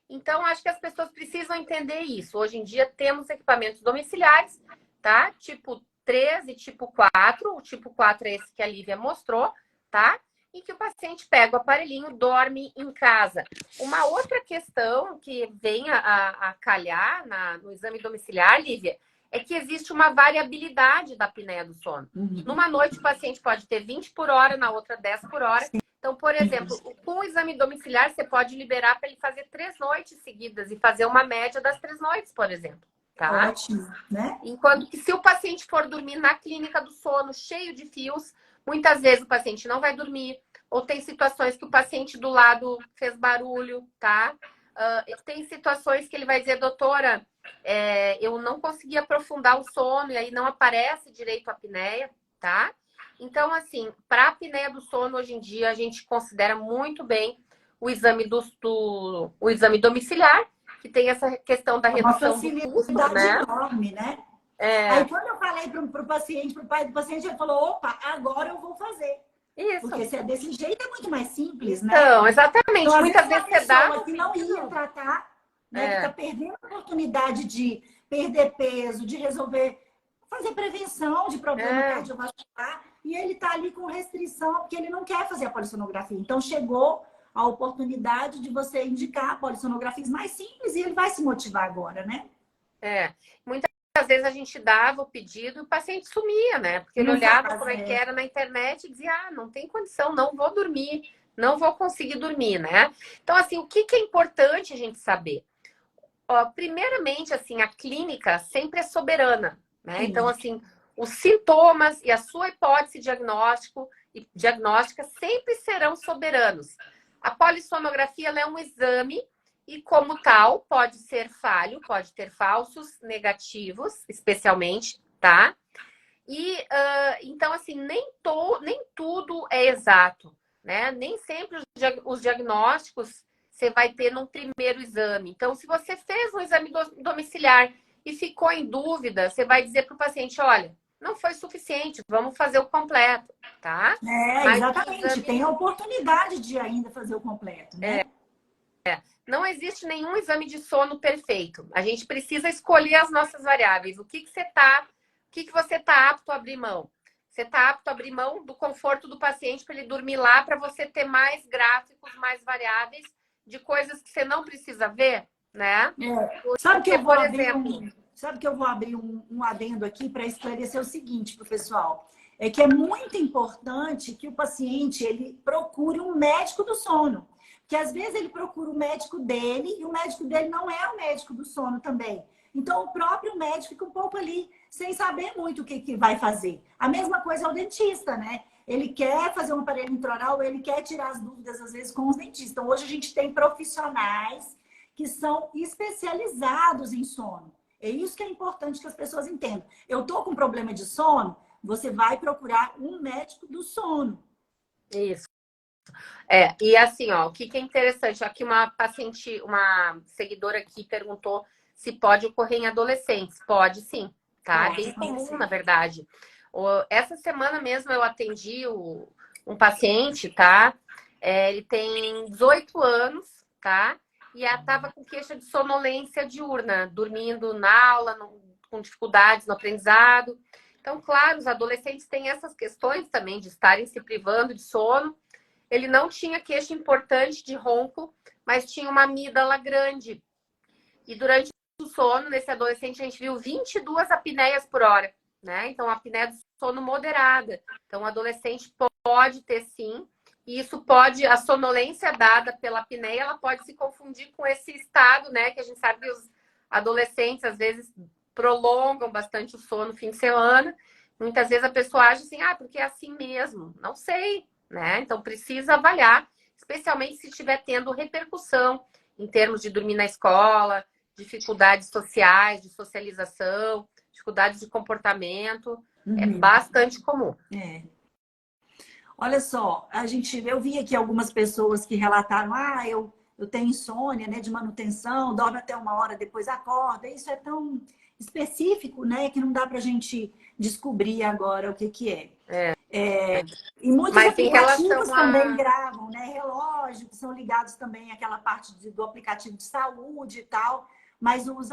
S1: Então, acho que as pessoas precisam entender isso. Hoje em dia, temos equipamentos domiciliares, tá? Tipo 3 e tipo 4. O tipo 4 é esse que a Lívia mostrou, tá? E que o paciente pega o aparelhinho, dorme em casa. Uma outra questão que vem a calhar no exame domiciliar, Lívia, é que existe uma variabilidade da apneia do sono. Numa noite, o paciente pode ter 20 por hora, na outra 10 por hora. Então, por exemplo, com o exame domiciliar, você pode liberar para ele fazer 3 noites seguidas e fazer uma média das 3 noites, por exemplo. Tá?
S2: Ótimo, né?
S1: Enquanto que se o paciente for dormir na clínica do sono, cheio de fios, muitas vezes o paciente não vai dormir, ou tem situações que o paciente do lado fez barulho, tá? Tem situações que ele vai dizer, doutora, eu não consegui aprofundar o sono e aí não aparece direito a apneia, tá? Então, assim, para a apneia do sono, hoje em dia, a gente considera muito bem o exame o exame domiciliar, que tem essa questão da redução do custo, né?
S2: Enorme, né? Aí quando eu falei para o paciente, para o pai do paciente, ele falou, opa, agora eu vou fazer. Isso. Porque se é desse jeito é muito mais simples, né?
S1: Então, exatamente.
S2: Então,
S1: muitas vezes você dá
S2: que não ia tratar, né? Que está perdendo a oportunidade de perder peso, de resolver, fazer prevenção de problema cardiovascular, e ele está ali com restrição, porque ele não quer fazer a polissonografia. Então, chegou a oportunidade de você indicar polissonografias mais simples e ele vai se motivar agora, né?
S1: Muitas vezes a gente dava o pedido e o paciente sumia, né? Porque ele olhava como é que era na internet e dizia, não tem condição, não vou dormir, não vou conseguir dormir, né? Então, assim, o que é importante a gente saber? Primeiramente, assim, a clínica sempre é soberana, né? Sim. Então, assim, os sintomas e a sua hipótese diagnóstica sempre serão soberanos. A polissonografia ela é um exame e, como tal, pode ser falho, pode ter falsos negativos, especialmente, tá? E, então, assim, nem tudo é exato, né? Nem sempre os diagnósticos você vai ter num primeiro exame. Então, se você fez um exame domiciliar e ficou em dúvida, você vai dizer para o paciente, olha, não foi suficiente, vamos fazer o completo, tá?
S2: Mas exatamente, exame... tem a oportunidade de ainda fazer o completo, né?
S1: Não existe nenhum exame de sono perfeito. A gente precisa escolher as nossas variáveis. O que você tá apto a abrir mão? Você está apto a abrir mão do conforto do paciente para ele dormir lá, para você ter mais gráficos, mais variáveis de coisas que você não precisa ver, né?
S2: Sabe que eu vou abrir Sabe que eu vou abrir um adendo aqui para esclarecer o seguinte para o pessoal. é que é muito importante que o paciente ele procure um médico do sono. Porque às vezes ele procura o médico dele e o médico dele não é o médico do sono também. Então o próprio médico fica um pouco ali sem saber muito o que vai fazer. A mesma coisa é o dentista, né? Ele quer fazer um aparelho intraoral, ele quer tirar as dúvidas às vezes com os dentistas. Então hoje a gente tem profissionais que são especializados em sono. É isso que é importante que as pessoas entendam. Eu tô com problema de sono, você vai procurar um médico do sono.
S1: Isso. E assim, ó, o que é interessante, aqui uma paciente, uma seguidora aqui perguntou se pode ocorrer em adolescentes. Pode sim, tá? É bem comum, na verdade. Essa semana mesmo eu atendi um paciente, tá? Ele tem 18 anos, tá? E estava com queixa de sonolência diurna, dormindo na aula, com dificuldades no aprendizado. Então, claro, os adolescentes têm essas questões também de estarem se privando de sono. Ele não tinha queixa importante de ronco, mas tinha uma amígdala grande. E durante o sono, nesse adolescente, a gente viu 22 apneias por hora, né? Então, a apneia do sono moderada. Então, o adolescente pode ter sim, e isso pode, a sonolência dada pela apneia, ela pode se confundir com esse estado, né? Que a gente sabe que os adolescentes, às vezes, prolongam bastante o sono no fim de semana. Muitas vezes a pessoa acha assim, porque é assim mesmo. Não sei, né? Então, precisa avaliar, especialmente se estiver tendo repercussão em termos de dormir na escola, dificuldades sociais, de socialização, dificuldades de comportamento. É bastante comum.
S2: Olha só, eu vi aqui algumas pessoas que relataram, eu tenho insônia, né, de manutenção, dorme até 1 hora, depois acorda. Isso é tão específico, né, que não dá pra gente descobrir agora o que é. E muitos aplicativos também gravam, né, relógio, que são ligados também àquela parte do aplicativo de saúde e tal, mas os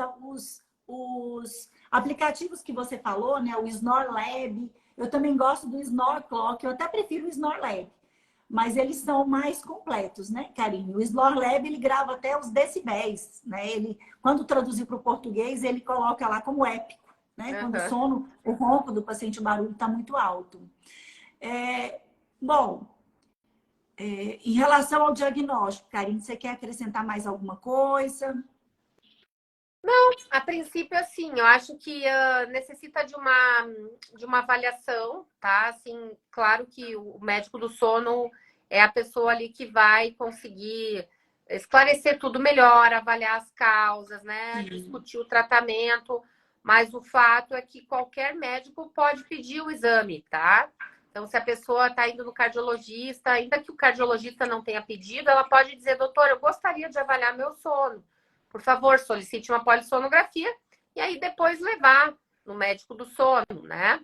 S2: aplicativos que você falou, né, o Snore Lab, eu também gosto do Snore Clock, eu até prefiro o Snore Lab, mas eles são mais completos, né, Karine? O Snore Lab, ele grava até os decibéis, né? Ele, quando traduzir para o português, ele coloca lá como épico, né? Quando o sono, o ronco do paciente, o barulho está muito alto. Em relação ao diagnóstico, Karine, você quer acrescentar mais alguma coisa?
S1: Não, a princípio, assim, eu acho que necessita de uma avaliação, tá? Assim, claro que o médico do sono é a pessoa ali que vai conseguir esclarecer tudo melhor, avaliar as causas, né? Discutir o tratamento, mas o fato é que qualquer médico pode pedir o exame, tá? Então, se a pessoa está indo no cardiologista, ainda que o cardiologista não tenha pedido, ela pode dizer, doutor, eu gostaria de avaliar meu sono. Por favor, solicite uma polissonografia e aí depois levar no médico do sono, né?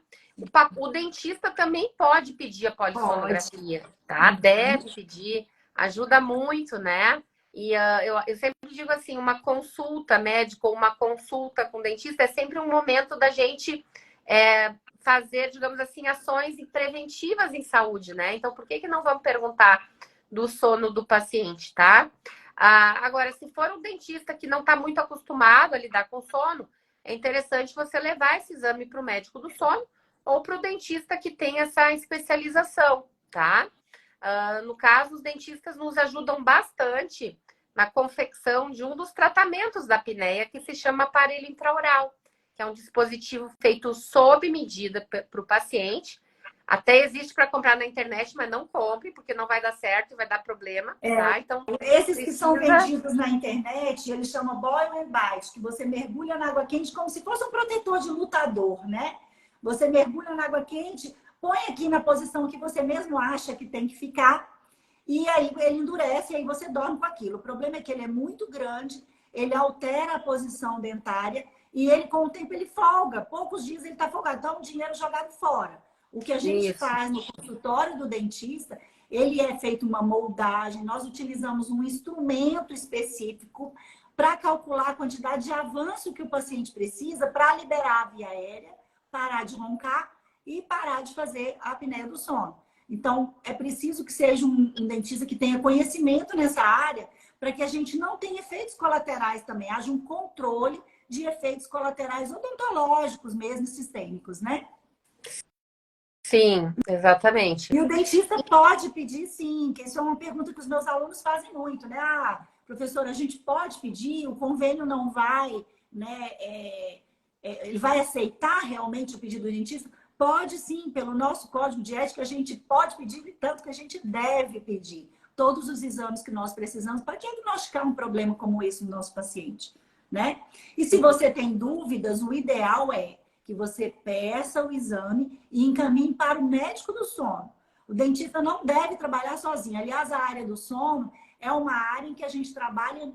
S1: O dentista também pode pedir a polissonografia, tá? Deve pedir, ajuda muito, né? E eu sempre digo assim, uma consulta médica ou uma consulta com dentista é sempre um momento da gente fazer, digamos assim, ações preventivas em saúde, né? Então, por que não vamos perguntar do sono do paciente, tá? Agora, se for um dentista que não está muito acostumado a lidar com sono, é interessante você levar esse exame para o médico do sono ou para o dentista que tem essa especialização, tá? No caso, os dentistas nos ajudam bastante na confecção de um dos tratamentos da apneia, que se chama aparelho intraoral, que é um dispositivo feito sob medida para o paciente. Até existe para comprar na internet, mas não compre, porque não vai dar certo e vai dar problema, tá? Então,
S2: esses que são vendidos na internet, eles chamam Boil and Bite, que você mergulha na água quente como se fosse um protetor de lutador, né? Você mergulha na água quente, põe aqui na posição que você mesmo acha que tem que ficar, e aí ele endurece, e aí você dorme com aquilo. O problema é que ele é muito grande, ele altera a posição dentária, e ele, com o tempo, ele folga. Poucos dias ele está folgado, então o dinheiro jogado fora. O que a gente faz no consultório do dentista, ele é feito uma moldagem, nós utilizamos um instrumento específico para calcular a quantidade de avanço que o paciente precisa para liberar a via aérea, parar de roncar e parar de fazer a apneia do sono. Então, é preciso que seja um dentista que tenha conhecimento nessa área para que a gente não tenha efeitos colaterais também, haja um controle de efeitos colaterais odontológicos mesmo, sistêmicos, né?
S1: Sim, exatamente.
S2: E o dentista pode pedir, sim, que isso é uma pergunta que os meus alunos fazem muito, né? Ah, professora, a gente pode pedir, o convênio não vai, né? Ele vai aceitar realmente o pedido do dentista? Pode sim, pelo nosso código de ética, a gente pode pedir, e tanto que a gente deve pedir todos os exames que nós precisamos para diagnosticar um problema como esse no nosso paciente, né? E se você tem dúvidas, o ideal é que você peça o exame e encaminhe para o médico do sono. O dentista não deve trabalhar sozinho. Aliás, a área do sono é uma área em que a gente trabalha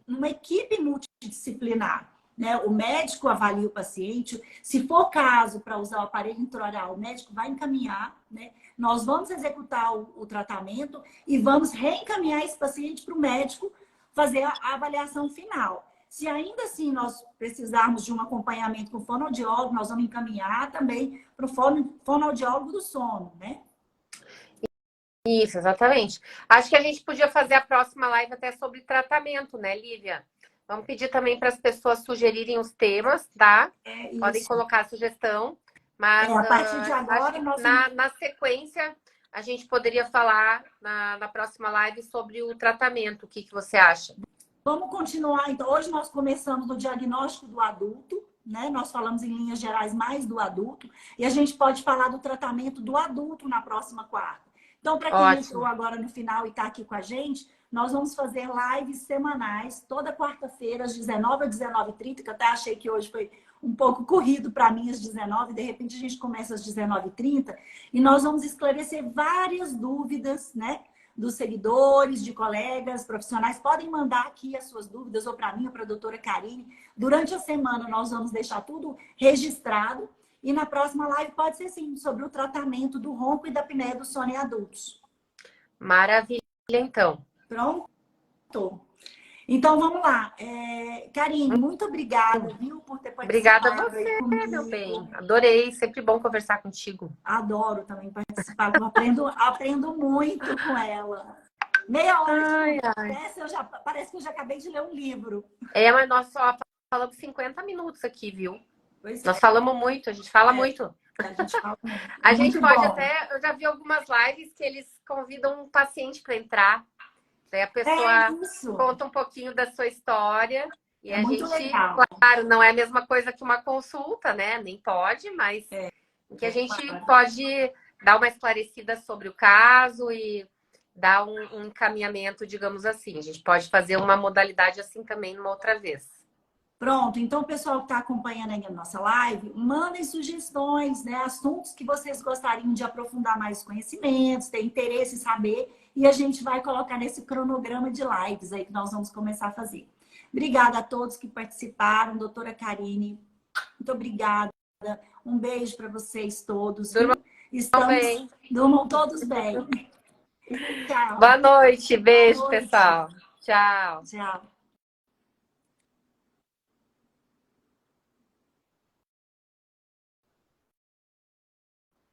S2: numa equipe multidisciplinar. Né? O médico avalia o paciente. Se for caso para usar o aparelho intraoral, o médico vai encaminhar. Né? Nós vamos executar o tratamento e vamos reencaminhar esse paciente para o médico fazer a avaliação final. Se ainda assim nós precisarmos de um acompanhamento com o fonoaudiólogo, nós vamos encaminhar também para o fonoaudiólogo do sono, né?
S1: Isso, exatamente. Acho que a gente podia fazer a próxima live até sobre tratamento, né, Lívia? Vamos pedir também para as pessoas sugerirem os temas, tá? Podem colocar a sugestão. Mas
S2: a partir de agora,
S1: na sequência, a gente poderia falar na próxima live sobre o tratamento. O que você acha?
S2: Vamos continuar. Então, hoje nós começamos no diagnóstico do adulto, né? Nós falamos em linhas gerais mais do adulto. E a gente pode falar do tratamento do adulto na próxima quarta. Então, para quem entrou agora no final e está aqui com a gente, nós vamos fazer lives semanais, toda quarta-feira, às 19h às 19h30, que eu até achei que hoje foi um pouco corrido para mim às 19h, de repente a gente começa às 19h30, e nós vamos esclarecer várias dúvidas, né? Dos seguidores, de colegas, profissionais. Podem mandar aqui as suas dúvidas, ou para mim, ou para a doutora Karine. Durante a semana, nós vamos deixar tudo registrado. E na próxima live pode ser, sim, sobre o tratamento do ronco e da apneia do sono em adultos.
S1: Maravilha, então.
S2: Pronto. Então, vamos lá. Karine, muito obrigada, viu, por ter participado.
S1: Obrigada a você, meu bem. Adorei. Sempre bom conversar contigo.
S2: Adoro também participar. Eu aprendo muito com ela. Meia hora de conversa, parece que eu já acabei de ler um livro.
S1: Mas nós só falamos 50 minutos aqui, viu? Nós falamos muito, a gente fala muito. A gente pode até... Eu já vi algumas lives que eles convidam um paciente para entrar. Daí a pessoa conta um pouquinho da sua história. E a gente,
S2: legal.
S1: Claro, não é a mesma coisa que uma consulta, né? Nem pode, mas que a gente pode dar uma esclarecida sobre o caso e dar um encaminhamento, digamos assim. A gente pode fazer uma modalidade assim também numa outra vez.
S2: Pronto, então o pessoal que está acompanhando aí a nossa live, mandem sugestões, né? Assuntos que vocês gostariam de aprofundar mais conhecimentos, ter interesse em saber, e a gente vai colocar nesse cronograma de lives aí que nós vamos começar a fazer. Obrigada a todos que participaram, doutora Karine, muito obrigada. Um beijo para vocês todos. Durmam todos bem. Tchau.
S1: Boa noite, beijo, pessoal. Tchau.
S2: Tchau.